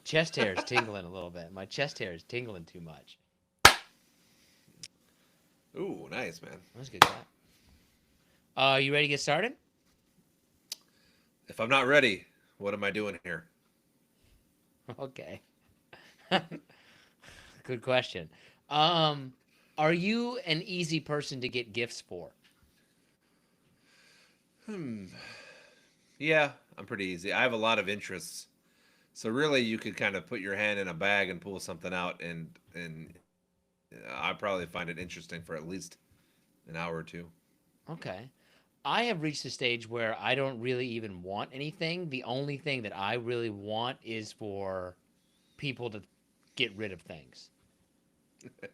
Chest hair is tingling a little bit. My chest hair is tingling too much. Ooh, nice, man. That's a good clap. You ready to get started? If I'm not ready, what am I doing here? Okay. Good question. Um, are you an easy person to get gifts for? Hmm. Yeah, I'm pretty easy. I have a lot of interests, so really, you could kind of put your hand in a bag and pull something out, and I probably find it interesting for at least an hour or two. Okay. I have reached a stage where I don't really even want anything. The only thing that I really want is for people to get rid of things.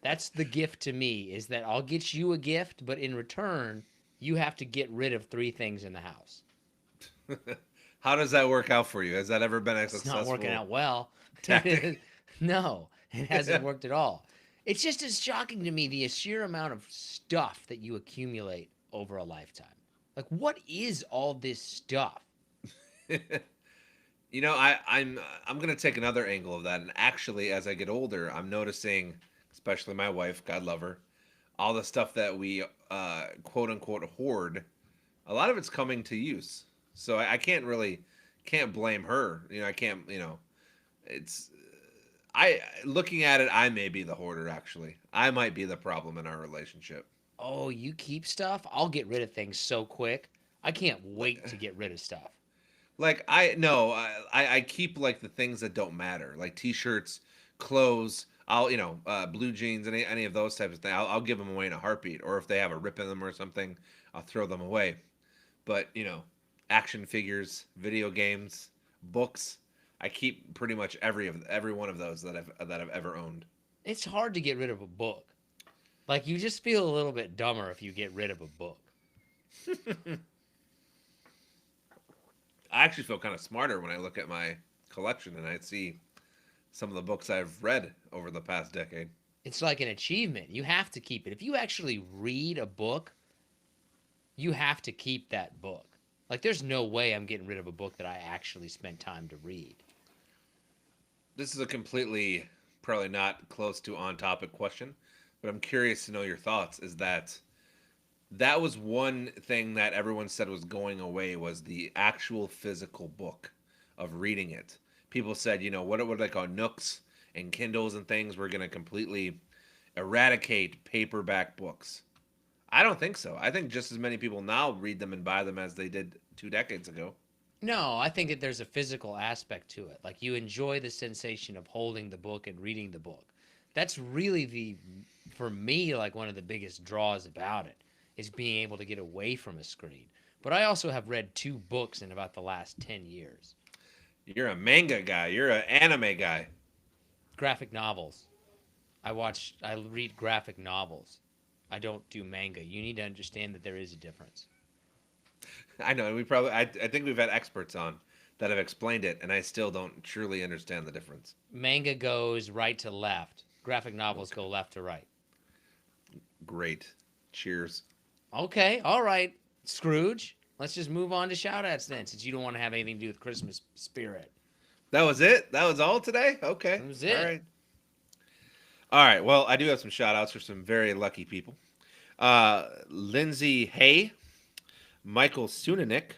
That's the gift to me is that I'll get you a gift, but in return, you have to get rid of three things in the house. How does that work out for you? Has that ever been a It's not working successful out well. tactic? No, it hasn't worked at all. It's just as shocking to me the sheer amount of stuff that you accumulate over a lifetime. Like, what is all this stuff? I'm gonna take another angle of that, and actually, as I get older, I'm noticing, especially my wife, God love her, all the stuff that we quote unquote hoard. A lot of it's coming to use, so I can't blame her. I can't. It's I looking at it, I may be the hoarder. Actually, I might be the problem in our relationship. Oh, you keep stuff? I'll get rid of things so quick. I can't Like, wait to get rid of stuff. like I no, I keep like the things that don't matter, like t-shirts, clothes. I'll blue jeans, any of those types of things. I'll give them away in a heartbeat. Or if they have a rip in them or something, I'll throw them away. But action figures, video games, books. I keep pretty much every one of those that I've ever owned. It's hard to get rid of a book. Like, you just feel a little bit dumber if you get rid of a book. I actually feel kind of smarter when I look at my collection and I see some of the books I've read over the past decade. It's like an achievement. You have to keep it. If you actually read a book, you have to keep that book. Like, there's no way I'm getting rid of a book that I actually spent time to read. This is a completely probably not close to on topic question, but I'm curious to know your thoughts. Is that was one thing that everyone said was going away was the actual physical book of reading it. People said, what would they call Nooks and Kindles and things were going to completely eradicate paperback books. I don't think so. I think just as many people now read them and buy them as they did 2 decades ago. No, I think that there's a physical aspect to it. Like, you enjoy the sensation of holding the book and reading the book. That's really for me, like one of the biggest draws about it is being able to get away from a screen. But I also have read two books in about the last 10 years. You're a manga guy. You're an anime guy. Graphic novels. I read graphic novels. I don't do manga. You need to understand that there is a difference. I know. I think we've had experts on that have explained it, and I still don't truly understand the difference. Manga goes right to left. Graphic novels Okay. go left to right. Great. Cheers. Okay, all right, Scrooge. Let's just move on to shout outs then, since you don't want to have anything to do with Christmas spirit. That was it? That was all today? Okay. That was All it. right. All right. Well, I do have some shout outs for some very lucky people. Lindsay Hay, Michael Sunanik,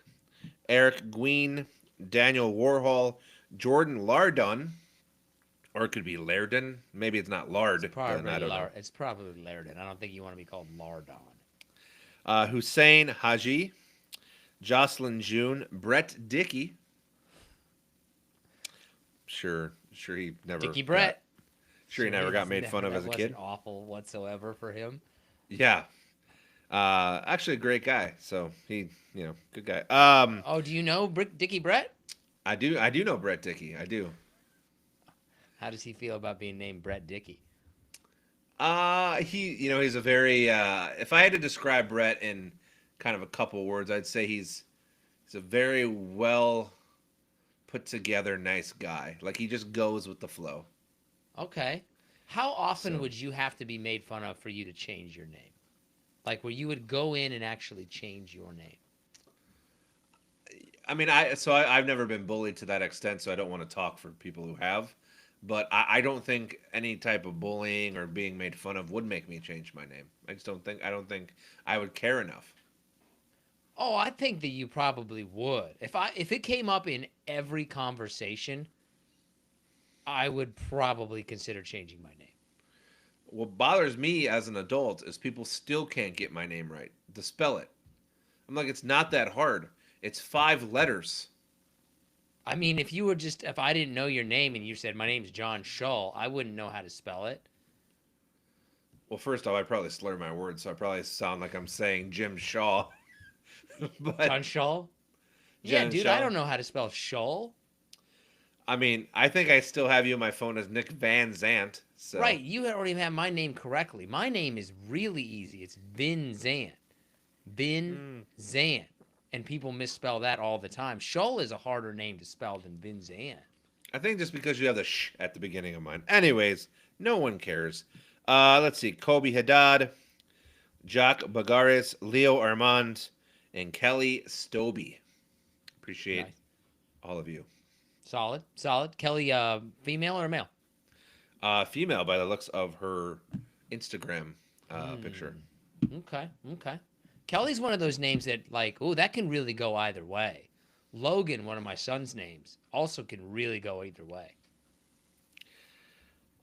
Eric Gween, Daniel Warhol, Jordan Lardon, or it could be Lairden. Maybe it's not Lard, but I don't know. It's probably Lairden. I don't think you want to be called Lardon. Hussein Haji, Jocelyn June, Brett Dickey. Sure, he never Dickie got. Brett. Sure, he never got made fun of That as a wasn't kid. awful whatsoever for him. Yeah, actually a great guy. So good guy. Oh, do you know Dickie Brett? I do know Brett Dickey. I do. How does he feel about being named Brett Dickey? He's a very. If I had to describe Brett in kind of a couple words, I'd say he's a very well put together, nice guy. Like he just goes with the flow. Okay. How often So would you have to be made fun of for you to change your name? Like, where you would go in and actually change your name? I mean, I've never been bullied to that extent, so I don't want to talk for people who have. But I don't think any type of bullying or being made fun of would make me change my name. I don't think I would care enough. Oh, I think that you probably would. If it came up in every conversation, I would probably consider changing my name. What bothers me as an adult is people still can't get my name right to spell it. I'm like, it's not that hard. It's 5 letters. I mean, if I didn't know your name and you said my name's John Shull, I wouldn't know how to spell it. Well, first off, I probably slur my words, so I probably sound like I'm saying Jim Shaw. But John Shull? Yeah, Jen dude, I Shaw. don't know how to spell Shull. I mean, I think I still have you on my phone as Nick VinZant. So Right, you already have my name correctly. My name is really easy. It's VinZant. VinZant. And people misspell that all the time. Shull is a harder name to spell than VinZant. I think just because you have the sh at the beginning of mine. Anyways, no one cares. Let's see. Kobe Haddad, Jacques Bagaris, Leo Armand, and Kelly Stobie. Appreciate Nice. all of you. Solid, solid. Kelly, female or male? Female by the looks of her Instagram picture. Okay, okay. Kelly's one of those names that, like, oh, that can really go either way. Logan, one of my son's names, also can really go either way.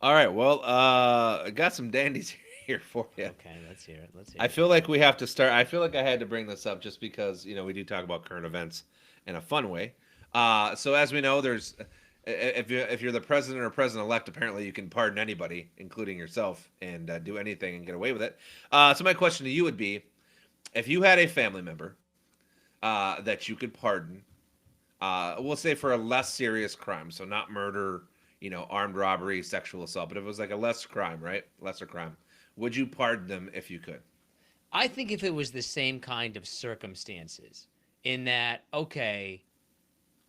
All right. Well, I got some dandies here for you. Okay, let's hear it. Let's hear I it. feel like we have to start. I feel like I had to bring this up just because we do talk about current events in a fun way. So as we know, there's if you're the president or president elect, apparently you can pardon anybody, including yourself, and do anything and get away with it. So my question to you would be, if you had a family member that you could pardon, we'll say for a less serious crime, so not murder, armed robbery, sexual assault, but if it was like a less crime, right? Lesser crime. Would you pardon them if you could? I think if it was the same kind of circumstances, in that, okay,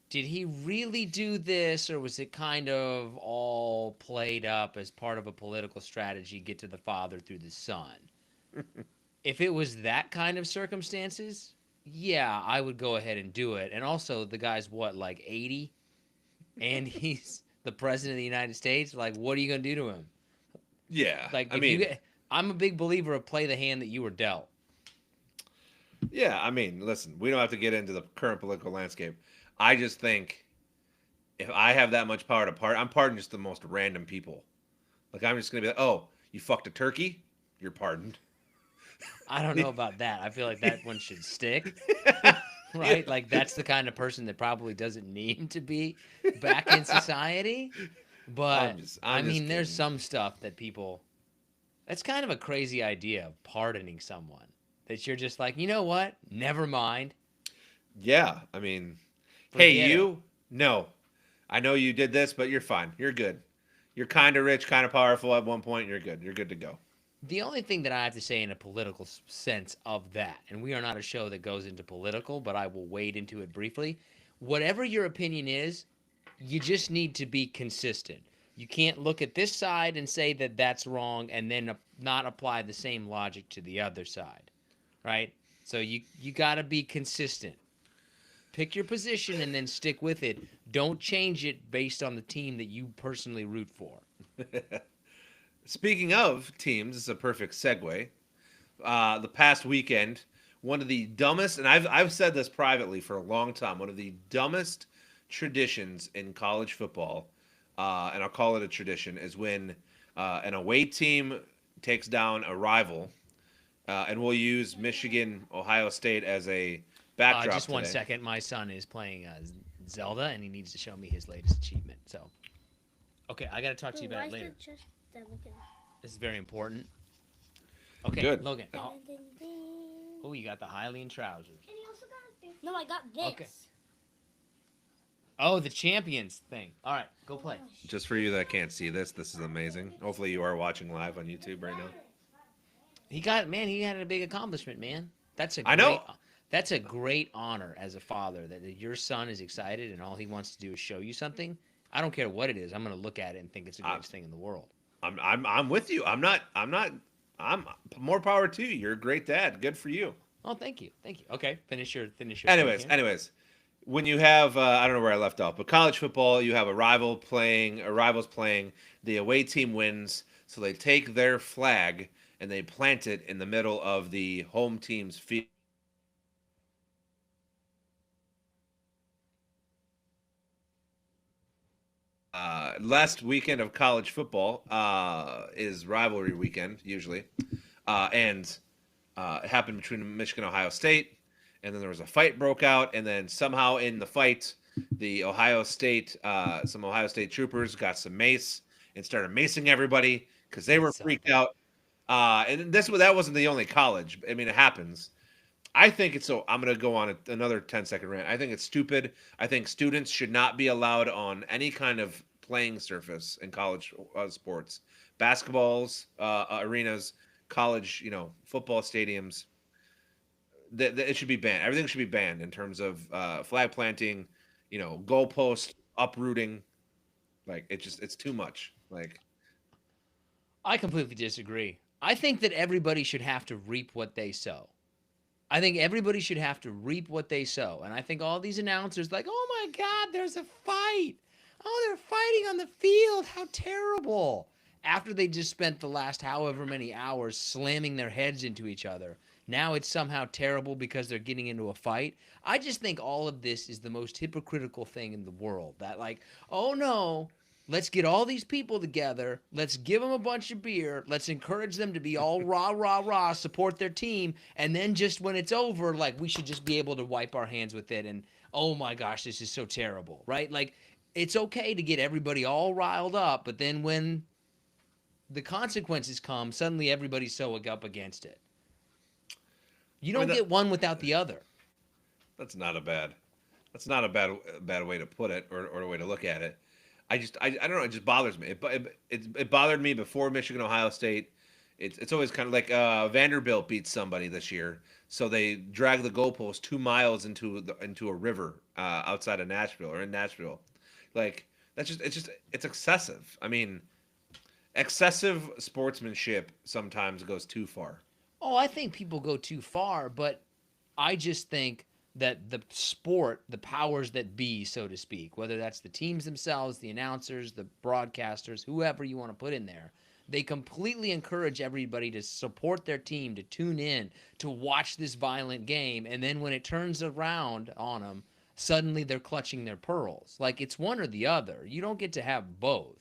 did he really do this, or was it kind of all played up as part of a political strategy, get to the father through the son? If it was that kind of circumstances, yeah, I would go ahead and do it. And also, the guy's what, like 80? And he's the president of the United States? Like, what are you going to do to him? Yeah, Like, I if you mean, get. I'm a big believer of play the hand that you were dealt. yeah, I mean, listen, we don't have to get into the current political landscape. I just think if I have that much power to pardon, I'm pardoning just the most random people. Like I'm just gonna be like, oh, you fucked a turkey, you're pardoned. I don't know about that. I feel like that one should stick. Right? Like that's the kind of person that probably doesn't need to be back in society. But I'm just there's kidding. some stuff that people. That's kind of a crazy idea of pardoning someone. That you're just like, you know what? Never mind. Yeah, I mean, hey, Forget it. you? No, I know you did this, but you're fine. You're good. You're kind of rich, kind of powerful at one point. You're good. You're good to go. The only thing that I have to say in a political sense of that, and we are not a show that goes into political, but I will wade into it briefly. Whatever your opinion is, you just need to be consistent. You can't look at this side and say that that's wrong and then not apply the same logic to the other side, right? So you got to be consistent. Pick your position and then stick with it. Don't change it based on the team that you personally root for. Speaking of teams, this is a perfect segue. The past weekend, one of the dumbest, and I've said this privately for a long time, one of the dumbest traditions in college football, and I'll call it a tradition, is when an away team takes down a rival, and we'll use Michigan, Ohio State as a backdrop. Just one today. second. My son is playing Zelda, and he needs to show me his latest achievement. So, okay, I got to talk to you about it later. This is very important. Okay, Good. Logan. Oh, you got the Hylian trousers. No, I got this. Okay. Oh, the champions thing. All right, go play. Just for you that can't see this, this is amazing. Hopefully you are watching live on YouTube right now. He had a big accomplishment, man. I know. That's a great honor as a father that your son is excited and all he wants to do is show you something. I don't care what it is. I'm going to look at it and think it's the greatest thing in the world. I'm with you. I'm more power to you. You're a great dad. Good for you. Oh, thank you. Okay, finish your Anyways, thing here. when you have I don't know where I left off, but college football, you have a rivals playing, the away team wins, so they take their flag and they plant it in the middle of the home team's field. Last weekend of college football is rivalry weekend usually, and it happened between Michigan and Ohio State, and then there was a fight broke out, and then somehow in the fight, some Ohio State troopers got some mace and started macing everybody because they were So freaked out. And that wasn't the only college. I mean, it happens. I think it's so. I'm going to go on another 10-second rant. I think it's stupid. I think students should not be allowed on any kind of playing surface in college sports, basketballs, arenas, college, football stadiums. It should be banned. Everything should be banned in terms of flag planting, goalpost uprooting. Like it's too much. Like I completely disagree. I think that everybody should have to reap what they sow. I think everybody should have to reap what they sow. And I think all these announcers, like, oh my God, there's a fight. Oh, they're fighting on the field. How terrible. After they just spent the last however many hours slamming their heads into each other, now it's somehow terrible because they're getting into a fight. I just think all of this is the most hypocritical thing in the world. That, like, oh no, let's get all these people together. Let's give them a bunch of beer. Let's encourage them to be all rah, rah, rah, support their team. And then just when it's over, like, we should just be able to wipe our hands with it. And, oh my gosh, this is so terrible, right? Like, it's okay to get everybody all riled up, but then when the consequences come, suddenly everybody's so up against it. You I mean don't get one without the other. that's not a bad that's not a bad way to put it or a way to look at it. I don't know. It just bothers me. It bothered me before Michigan Ohio State. It's always kind of like Vanderbilt beat somebody this year, so they drag the goalpost 2 miles into a river outside of Nashville or in Nashville. Like it's excessive. I mean, excessive sportsmanship sometimes goes too far. Oh, I think people go too far, but I just think that the sport, the powers that be, so to speak, whether that's the teams themselves, the announcers, the broadcasters, whoever you want to put in there, they completely encourage everybody to support their team, to tune in, to watch this violent game. And then when it turns around on them, suddenly they're clutching their pearls. Like, it's one or the other. You don't get to have both.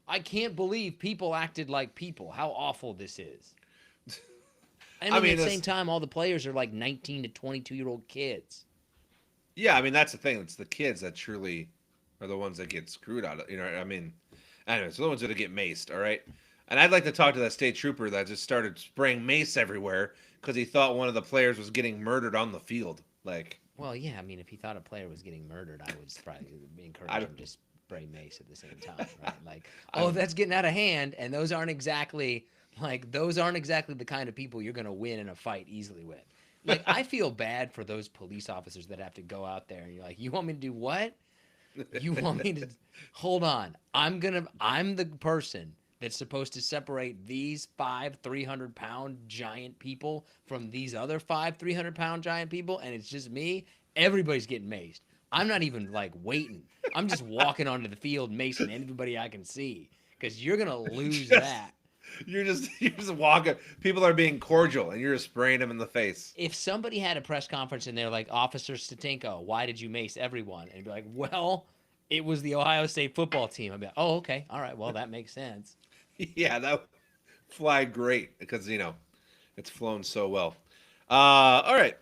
I can't believe people acted like people. How awful this is. And I at mean, the same time, all the players are like 19 to 22-year-old kids. yeah, I mean that's the thing. It's the kids that truly are the ones that get screwed out of. I mean, anyways, the ones that get maced. All right, and I'd like to talk to that state trooper that just started spraying mace everywhere because he thought one of the players was getting murdered on the field. Like, Well, yeah, I mean, if he thought a player was getting murdered, I would probably encourage I him don't, to spray mace at the same time, right? Like, I oh, don't. that's getting out of hand, and those aren't exactly the kind of people you're going to win in a fight easily with. Like, I feel bad for those police officers that have to go out there and you're like, you want me to do what? You want me to hold on? I'm the person that's supposed to separate these 300-pound giant people from these other 300-pound giant people, and it's just me. Everybody's getting maced. I'm not even like waiting. I'm just walking onto the field macing anybody I can see because you're gonna lose just that. you're just walking. People are being cordial, and you're just spraying them in the face. If somebody had a press conference and they're like, Officer Statenko, why did you mace everyone? And be like, well, it was the Ohio State football team. I'd be like, oh, okay. All right. Well, that makes sense. Yeah, that would fly great because it's flown so well. All right.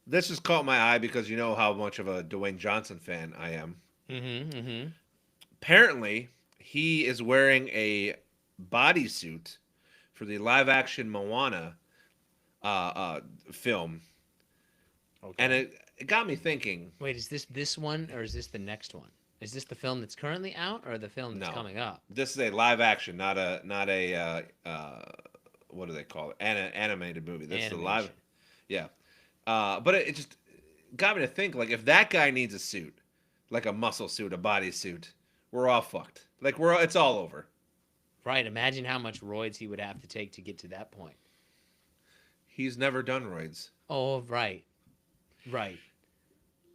This just caught my eye because you know how much of a Dwayne Johnson fan I am. Mm-hmm. Mm-hmm. Apparently, he is wearing a bodysuit for the live-action Moana film, and Okay. it got me thinking. Wait, is this one or is this the next one? Is this the film that's currently out or the film that's No, coming up? this is a live-action, not a what do they call it? Animated movie. This is a live. Animation. Yeah. But it just got me to think, like, if that guy needs a suit, like a muscle suit, a body suit, we're all fucked. Like, it's all over. Right. Imagine how much roids he would have to take to get to that point. He's never done roids. Oh, right. Right.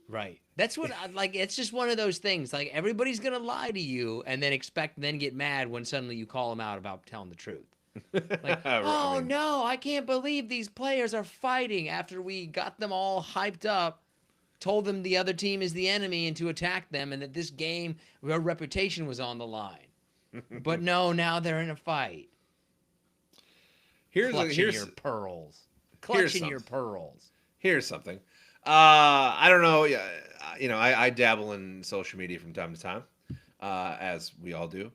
Right. That's what I like. It's just one of those things. Like everybody's gonna lie to you, and then get mad when suddenly you call them out about telling the truth. Like, I oh mean, no, I can't believe these players are fighting after we got them all hyped up, told them the other team is the enemy and to attack them, and that this game, their reputation was on the line. But no, now they're in a fight. Clutching your pearls. here's Clutching your something. pearls. Here's something. I don't know. Yeah, I dabble in social media from time to time, as we all do.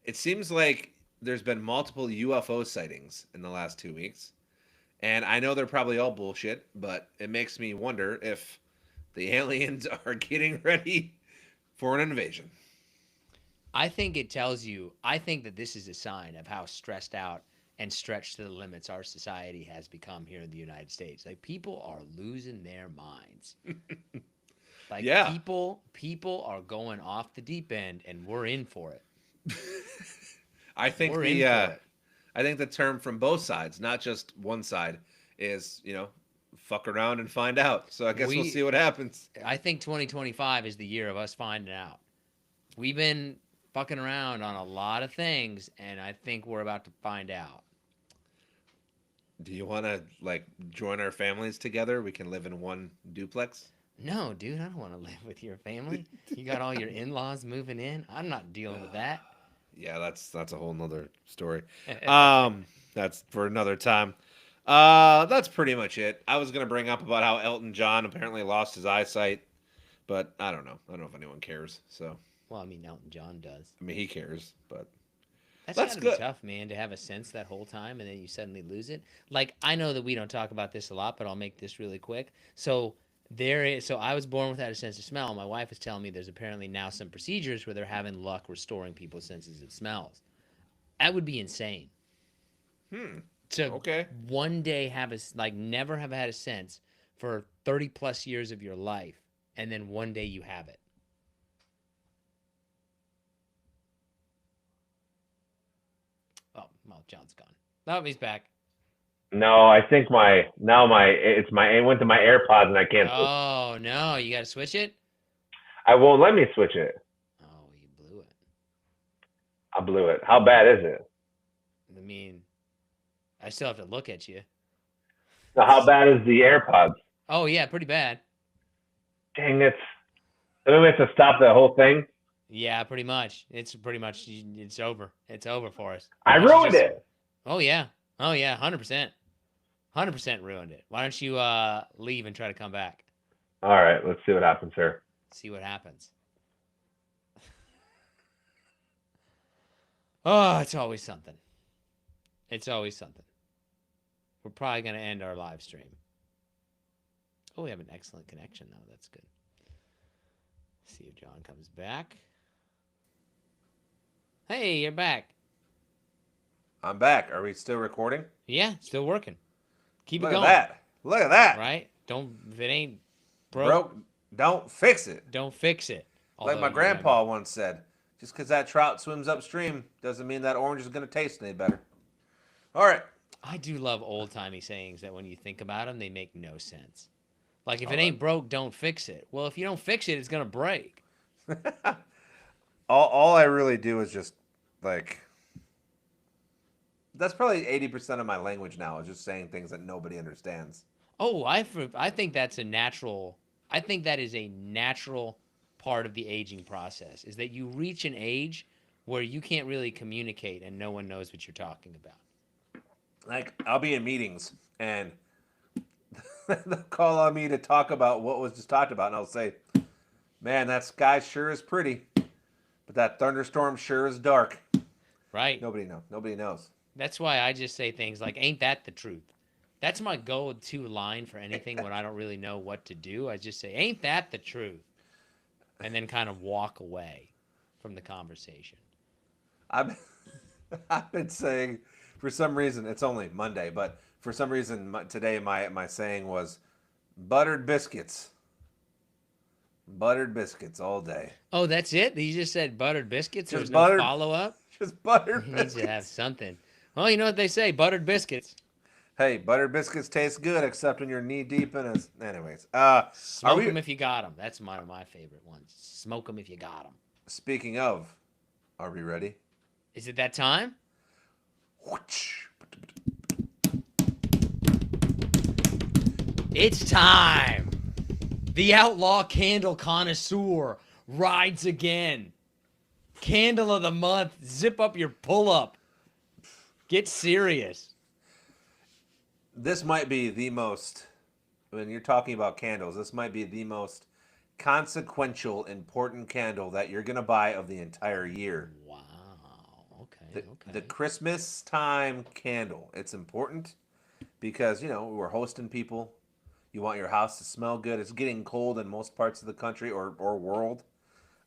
It seems like there's been multiple UFO sightings in the last 2 weeks, and I know they're probably all bullshit, but it makes me wonder if the aliens are getting ready for an invasion. I think it tells you, I think that this is a sign of how stressed out and stretched to the limits our society has become here in the United States. Like people are losing their minds. Like Yeah. people are going off the deep end and we're in for it. I think We're in for it. I think the term from both sides, not just one side, is fuck around and find out. So I guess we'll see what happens. I think 2025 is the year of us finding out. We've been fucking around on a lot of things, and I think we're about to find out. Do you want to join our families together? We can live in one duplex. No, dude, I don't want to live with your family. You got all your in-laws moving in. I'm not dealing with that. Yeah, that's a whole nother story. That's for another time. That's pretty much it. I was gonna bring up about how Elton John apparently lost his eyesight, but I don't know. I don't know if anyone cares. So, Well, I mean, Elton John does. I mean, he cares, but That's that's gotta be good. tough, man, to have a sense that whole time and then you suddenly lose it. Like, I know that we don't talk about this a lot, but I'll make this really quick. So I was born without a sense of smell. My wife is telling me there's apparently now some procedures where they're having luck restoring people's senses of smells. That would be insane. Hmm. To Okay. one day never have had a sense for 30 plus years of your life, and then one day you have it. Oh, well, John's gone. Oh, he's back. No, I think it went to my AirPods and I can't. Oh no, you got to switch it. I won't let me switch it. Oh, you blew it. I blew it. How bad is it? I mean, I still have to look at you. So how bad is the AirPods? Oh yeah, pretty bad. Dang it! So then we have to stop the whole thing. Yeah, pretty much. It's over. It's over for us. I Why don't you ruined just- it. Oh yeah. 100%. 100% ruined it. Why don't you leave and try to come back? All right, let's see what happens here. See what happens. Oh, it's always something. It's always something. We're probably going to end our live stream. Oh, we have an excellent connection, though. That's good. See if John comes back. Hey, you're back. I'm back. Are we still recording? Yeah, still working. Keep Look it at going. that. Look at that. Right? If it ain't Broke, don't fix it. don't fix it. Like Although my you grandpa once said, just because that trout swims upstream doesn't mean that orange is going to taste any better. All right. I do love old-timey sayings that when you think about them, they make no sense. Like, if Oh, it ain't broke, don't fix it. Well, if you don't fix it, it's going to break. all I really do is just that's probably 80% of my language now is just saying things that nobody understands. Oh, I think that's a natural. I think that is a natural part of the aging process. Is that you reach an age where you can't really communicate and no one knows what you're talking about. Like, I'll be in meetings and they'll call on me to talk about what was just talked about, and I'll say, man, that sky sure is pretty, but that thunderstorm sure is dark. Right. Nobody knows. That's why I just say things like, ain't that the truth? That's my go-to line for anything when I don't really know what to do. I just say, ain't that the truth? And then kind of walk away from the conversation. I've been saying, for some reason, it's only Monday, but for some reason today my saying was buttered biscuits. Buttered biscuits all day. Oh, that's it? You just said buttered biscuits? Just There's buttered- no follow-up? Just buttered He needs biscuits. to have something. Well, you know what they say, buttered biscuits. Hey, butter biscuits taste good, except when you're knee deep in it. Anyways, are Smoke we? them if you got them. That's one of my favorite ones. Smoke them if you got them. Speaking of, are we ready? Is it that time? It's time. The outlaw candle connoisseur rides again. Candle of the month. Zip up your pull-up. Get serious. This might be the most, when you're talking about candles, this might be the most consequential, important candle that you're going to buy of the entire year. Wow. Okay. The, Okay. the Christmas time candle. It's important because, we're hosting people. You want your house to smell good. It's getting cold in most parts of the country or world,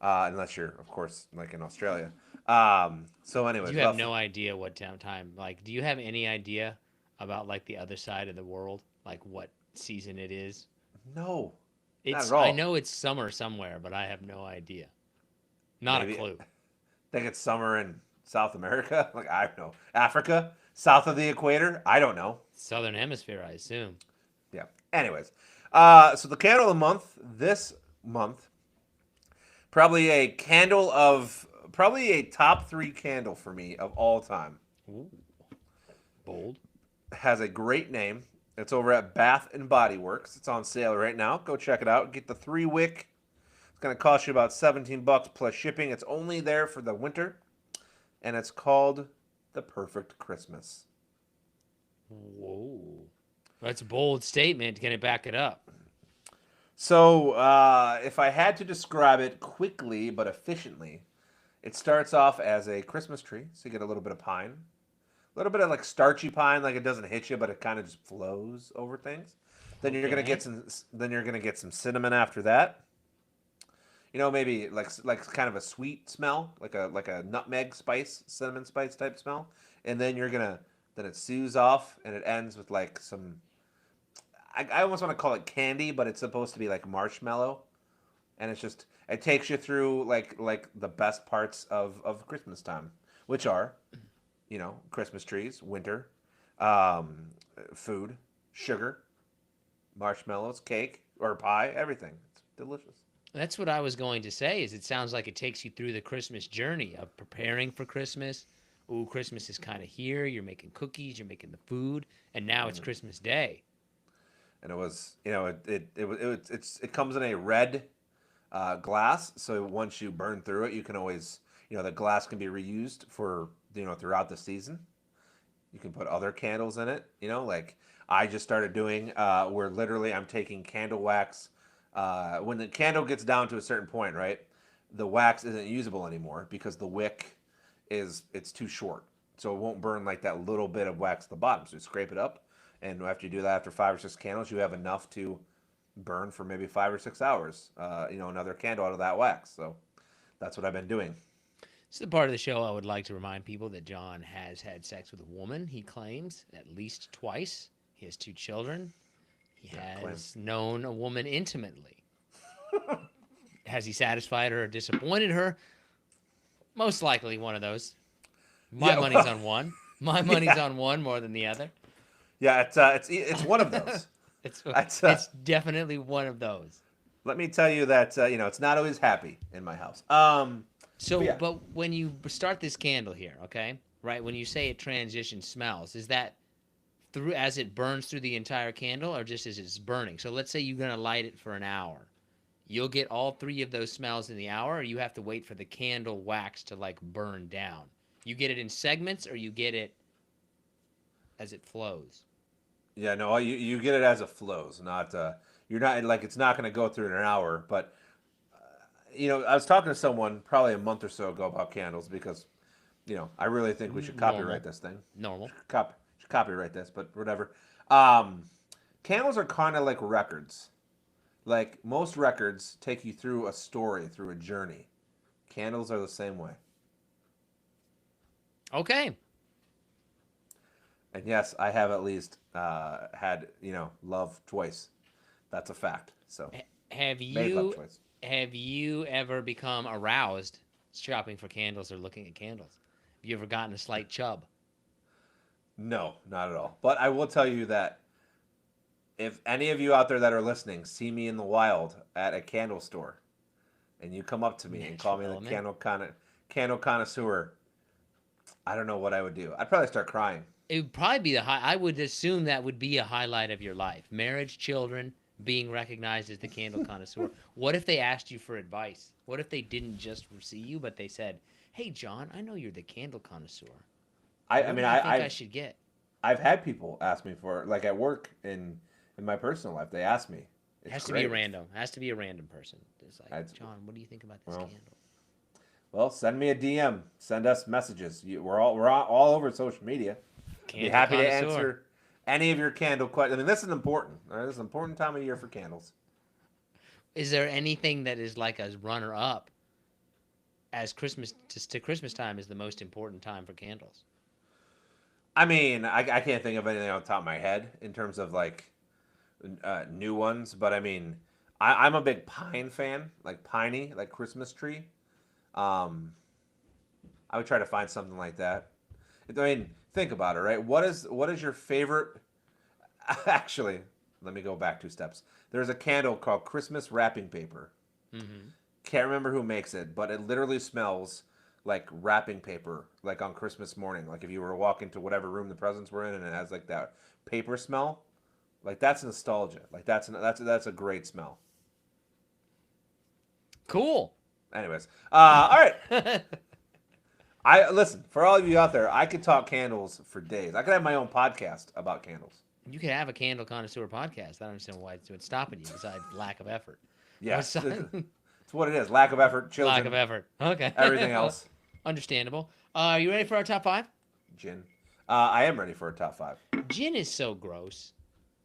unless you're, of course, like in Australia. So, anyways, You have no idea what time. Like, do you have any idea about like the other side of the world? Like what season it is? no, not It's. at I all. know it's summer somewhere, but I have no idea. Not a Maybe clue. think it's summer in South America. Like I don't know, Africa, south of the equator. I don't know. Southern Hemisphere, I assume. Yeah. Anyways, so the candle of the month this month, probably a top 3 candle for me of all time. Ooh, bold. Has a great name. It's over at Bath and Body Works. It's on sale right now. Go check it out. Get the 3-wick. It's going to cost you about $17 plus shipping. It's only there for the winter, and it's called The Perfect Christmas. Whoa. That's a bold statement. Can it back it up? So, if I had to describe it quickly but efficiently, it starts off as a Christmas tree. So you get a little bit of pine, a little bit of like starchy pine, like it doesn't hit you, but it kind of just flows over things. Then you're gonna Okay. get some. Then you're gonna get some cinnamon after that. Maybe like kind of a sweet smell, like a nutmeg spice, cinnamon spice type smell. And then then it soothes off, and it ends with like some. I almost want to call it candy, but it's supposed to be like marshmallow, and it takes you through like the best parts of Christmas time, which are, Christmas trees, winter, um, food, sugar, marshmallows, cake or pie, everything. It's delicious. That's what I was going to say. Is it sounds like it takes you through the Christmas journey of preparing for Christmas. Ooh, Christmas is kind of here. You're making cookies. You're making the food, and now it's Christmas Day. And it was, it comes in a red glass, so once you burn through it, you can always, the glass can be reused for, throughout the season. You can put other candles in it, like I just started doing, where literally I'm taking candle wax. When the candle gets down to a certain point, right, the wax isn't usable anymore because the wick it's too short, so it won't burn like that little bit of wax at the bottom. So you scrape it up, and after you do that, after 5 or 6 candles, you have enough to burn for maybe 5 or 6 hours. Another candle out of that wax. So that's what I've been doing. This is the part of the show I would like to remind people that John has had sex with a woman. He claims at least twice. He has 2 children. He has known a woman intimately. Has he satisfied her or disappointed her? Most likely one of those. My money's on one. My money's on one more than the other. Yeah, it's one of those. It's definitely one of those. Let me tell you that it's not always happy in my house. But when you start this candle here, okay, right? When you say it transitions smells, is that through as it burns through the entire candle, or just as it's burning? So let's say you're gonna light it for an hour. You'll get all 3 of those smells in the hour, or you have to wait for the candle wax to like burn down. You get it in segments, or you get it as it flows. Yeah, no, you get it as it flows. Not you're not like it's not going to go through in an hour. But I was talking to someone probably a month or so ago about candles because I really think we should copyright this thing. Normal. Should copyright this, but whatever. Candles are kind of like records. Like most records take you through a story, through a journey. Candles are the same way. Okay. And yes, I have at least had love twice. That's a fact. So Have made love you twice. have you ever become aroused shopping for candles or looking at candles? Have you ever gotten a slight chub? No, not at all. But I will tell you that if any of you out there that are listening see me in the wild at a candle store, and you come up to me and call Natural me the element. candle connoisseur, I don't know what I would do. I'd probably start crying. It would probably be the high. I would assume that would be a highlight of your life: marriage, children, being recognized as the candle connoisseur. What if they asked you for advice? What if they didn't just see you, but they said, "Hey, John, I know you're the candle connoisseur. I What mean do you think I I've should get?" I've had people ask me for like at work in my personal life. They ask me. It's Has to be a great. random. Has to be a random person. It's like, It's, John, what do you think about this well, candle? well, send me a DM. Send us messages. We're all over social media. I'd be Candle happy to connoisseur. answer any of your candle questions. I mean, this is important. All right? This is an important time of year for candles. Is there anything that is like a runner up as Christmas to Christmas time is the most important time for candles? I mean, I can't think of anything on top of my head in terms of like new ones, but I mean, I'm a big pine fan, like piney, like Christmas tree. Um, I would try to find something like that. I mean, think about it, right? What is your favorite? Actually, let me go back 2 steps. There's a candle called Christmas wrapping paper. Mm-hmm. Can't remember who makes it, but it literally smells like wrapping paper, like on Christmas morning. Like if you were to walk into whatever room the presents were in, and it has like that paper smell. Like that's nostalgia. Like that's a great smell. Cool. Anyways, all right. I listen for all of you out there. I could talk candles for days. I could have my own podcast about candles. You could have a candle connoisseur podcast. I don't understand why it's stopping you besides lack of effort. What's Yes, it's what it is. Lack of effort, lack of children, effort? Okay. everything Well, else. understandable. Are you ready for our top five? Gin. I am ready for a top five. Gin is so gross.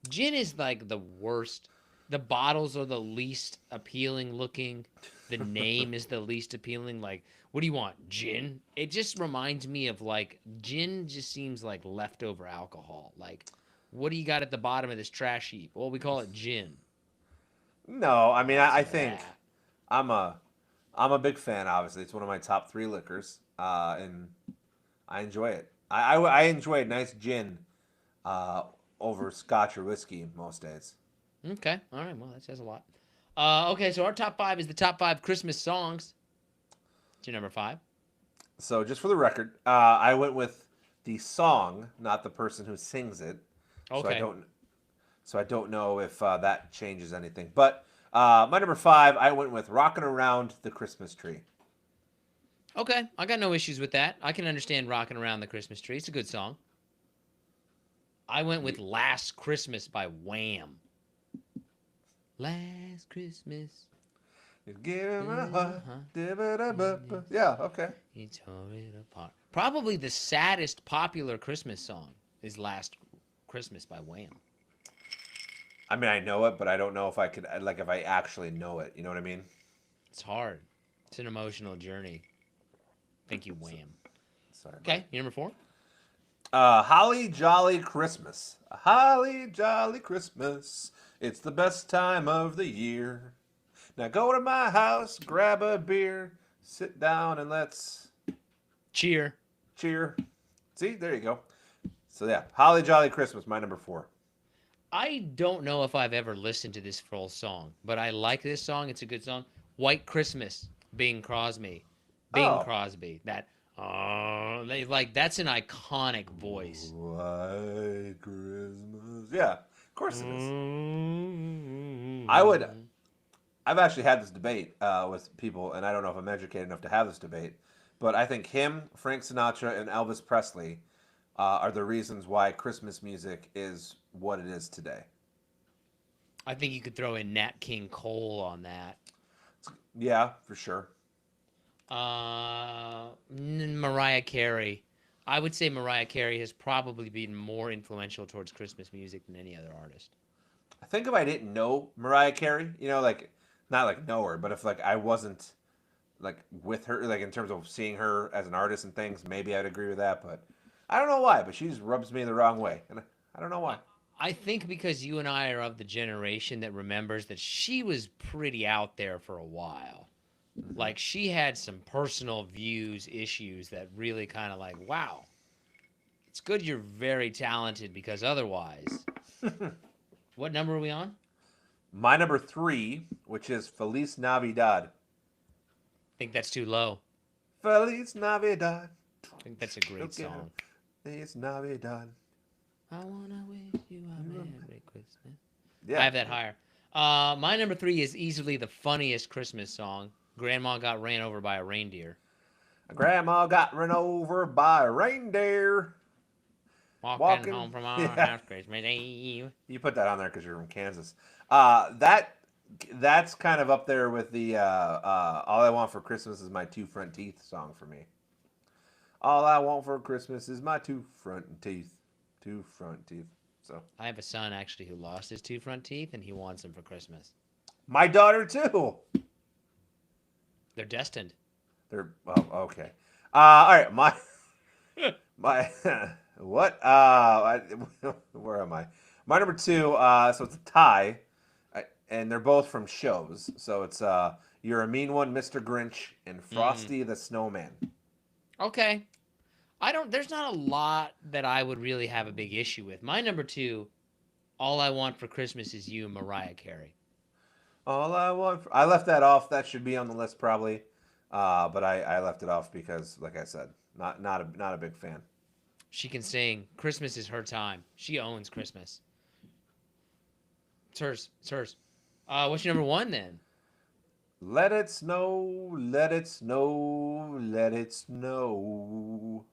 Gin is like the worst. The bottles are the least appealing looking. The name is the least appealing. Like, what do you want? Gin? It just reminds me of like gin just seems like leftover alcohol. Like, what do you got at the bottom of this trash heap? Well, we call it gin. No, I mean I What's think that? I'm a I'm a big fan. Obviously, it's one of my top three liquors, and I enjoy it. I enjoy a nice gin uh, over Scotch or whiskey most days. Okay. All right. Well, that says a lot. Okay, so our top five is the top five Christmas songs. It's your number five. So just for the record, I went with the song, not the person who sings it. So I Okay. don't so I don't know if that changes anything. But my number five, I went with "Rockin' Around the Christmas Tree." Okay. I got no issues with that. I can understand rocking around the Christmas tree. It's a good song. I went with Last Christmas by Wham. Last Christmas. Give it my heart. Uh-huh. Yeah, okay. He tore it apart. Probably the saddest popular Christmas song is Last Christmas by Wham. I mean, I know it, but I don't know if I could, like, if I actually know it. You know what I mean? It's hard. It's an emotional journey. Thank you, Wham. Sorry. Okay, your number four? Holly Jolly Christmas. A holly jolly Christmas. It's the best time of the year. Now go to my house, grab a beer, sit down, and let's Cheer. cheer. See, there you go. So yeah, Holly Jolly Christmas, my number four. I don't know if I've ever listened to this full song, but I like this song. It's a good song. White Christmas, Bing Crosby. Bing Oh, Crosby. Like that's an iconic voice. White Christmas. Yeah, of course it is. I would. Mm. I've actually had this debate with people, and I don't know if I'm educated enough to have this debate, but I think him, Frank Sinatra, and Elvis Presley are the reasons why Christmas music is what it is today. I think you could throw in Nat King Cole on that. Yeah, for sure. Mariah Carey. I would say Mariah Carey has probably been more influential towards Christmas music than any other artist. I think if I didn't know Mariah Carey, like not like know her, but if like I wasn't like with her, like in terms of seeing her as an artist and things, maybe I'd agree with that. But I don't know why. But she just rubs me the wrong way, and I don't know why. I think because you and I are of the generation that remembers that she was pretty out there for a while. Mm-hmm. Like she had some personal views, issues that really kind of like, wow, It's good you're very talented because otherwise, what number are we on? My number 3, which is Feliz Navidad. I think that's too low. Feliz Navidad. I think that's a great song. Feliz Navidad. I wanna wish you a Merry Christmas. Yeah. I have that higher. My number 3 is easily the funniest Christmas song. Grandma got ran over by a reindeer. Grandma got run over by a reindeer. Walking home from our Yeah. house Christmas Eve. You put that on there because you're from Kansas. That's kind of up there with the "All I Want for Christmas Is My Two Front Teeth" song for me. All I want for Christmas is my two front teeth. Two front teeth. So I have a son actually who lost his 2 front teeth and he wants them for Christmas. my daughter too. They're destined. They're okay. All right, my what? Where am I? My number 2. So it's a tie, and they're both from shows. So it's "You're a Mean One, Mr. Grinch" and "Frosty the Snowman." Okay. There's not a lot that I would really have a big issue with. My number 2, All I Want for Christmas Is You, Mariah Carey. All I want. I left that off. That should be on the list probably, but I left it off because, like I said, not a big fan. She can sing. Christmas is her time. She owns Christmas. It's hers. It's hers. What's your number 1 then? Let it snow, let it snow, let it snow.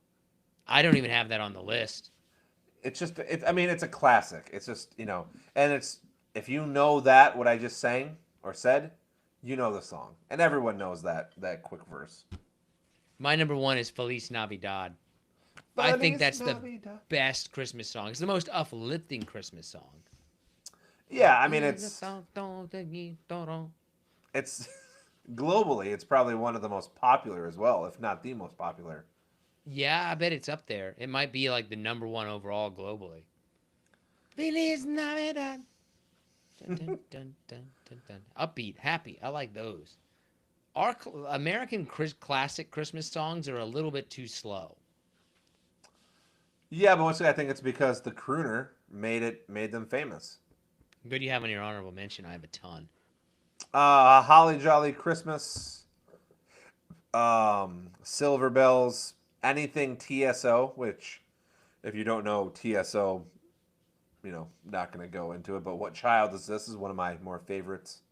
I don't even have that on the list. It's just, I mean, it's a classic. It's just, and it's, if you know that, what I just sang or said, you know the song. And everyone knows that quick verse. My number 1 is Feliz Navidad. I think that's the best Christmas song. It's the most uplifting Christmas song. Yeah, I mean, it's globally, it's probably one of the most popular as well, if not the most popular. Yeah, I bet it's up there. It might be like the number 1 overall globally. Feliz Navidad. Dun, dun, dun, dun, dun, dun. Upbeat, happy. I like those. Our American classic Christmas songs are a little bit too slow. Yeah, but mostly I think it's because the crooner made them famous. Good you have on your honorable mention. I have a ton. Holly Jolly Christmas, Silver Bells, anything TSO, which, if you don't know TSO, not going to go into it, but What Child Is This is one of my more favorites.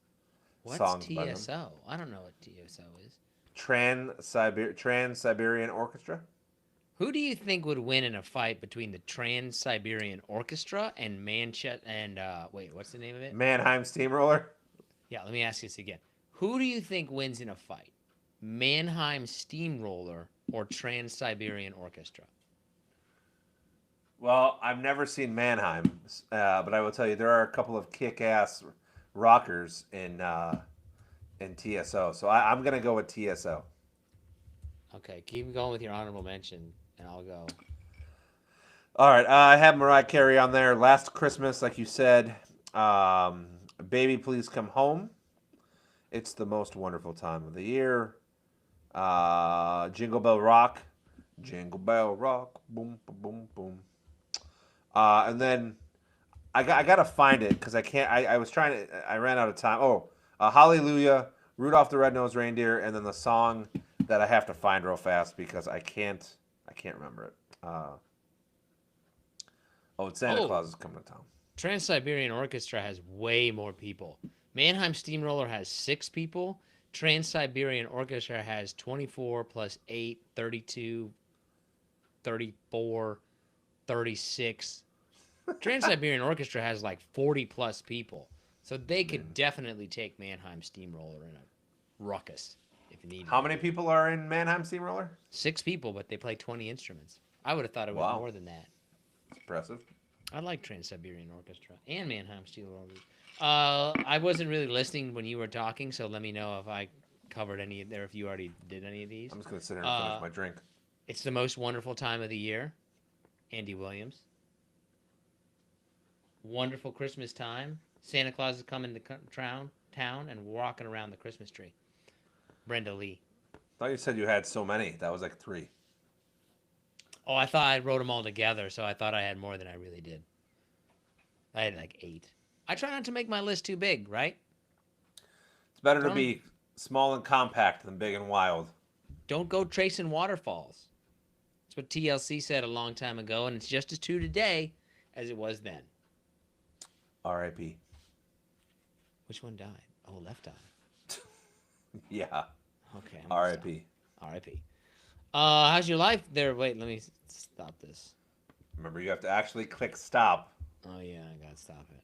What's songs by them. TSO? I don't know what TSO is. Trans-Siberian Orchestra. Who do you think would win in a fight between the Trans-Siberian Orchestra and Manchester and what's the name of it? Mannheim Steamroller. Yeah, let me ask this again. Who do you think wins in a fight? Mannheim Steamroller or Trans-Siberian Orchestra? Well, I've never seen Mannheim, but I will tell you there are a couple of kick-ass rockers in TSO. So I'm gonna go with TSO. Okay, keep going with your honorable mention, and I'll go. All right, I have Mariah Carey on there. Last Christmas, like you said, "Baby Please Come Home." It's the most wonderful time of the year. "Jingle Bell Rock," "Jingle Bell Rock," boom, boom, boom, boom. And then I gotta find it because I can't. I was trying to. I ran out of time. Oh, "Hallelujah," "Rudolph the Red-Nosed Reindeer," and then the song that I have to find real fast because I can't remember it. It's Santa Claus is Coming to Town. Trans-Siberian Orchestra has way more people. Mannheim Steamroller has 6 people. Trans-Siberian Orchestra has 24 plus 8, 32, 34, 36. Trans-Siberian Orchestra has like 40 plus people. So they could definitely take Mannheim Steamroller in a ruckus if needed. How many people are in Mannheim Steamroller? 6 people, but they play 20 instruments. I would have thought it was more than that. It's impressive. I like Trans-Siberian Orchestra and Mannheim Steamroller. I wasn't really listening when you were talking, so let me know if I covered any of there, if you already did any of these. I'm just going to sit here and finish my drink. It's the most wonderful time of the year. Andy Williams. Wonderful Christmas time. Santa Claus is coming to town and walking around the Christmas tree. Brenda Lee. I thought you said you had so many. That was like 3. Oh, I thought I wrote them all together, so I thought I had more than I really did. I had like 8. I try not to make my list too big, right? It's better to Don't be small and compact than big and wild. don't go tracing waterfalls. That's what TLC said a long time ago, and it's just as true today as it was then. R.I.P. Which one died? Oh, Left Eye. Yeah. Okay. R.I.P. R.I.P. How's your life there? Wait, let me stop this. Remember, you have to actually click stop. Oh yeah, I gotta stop it.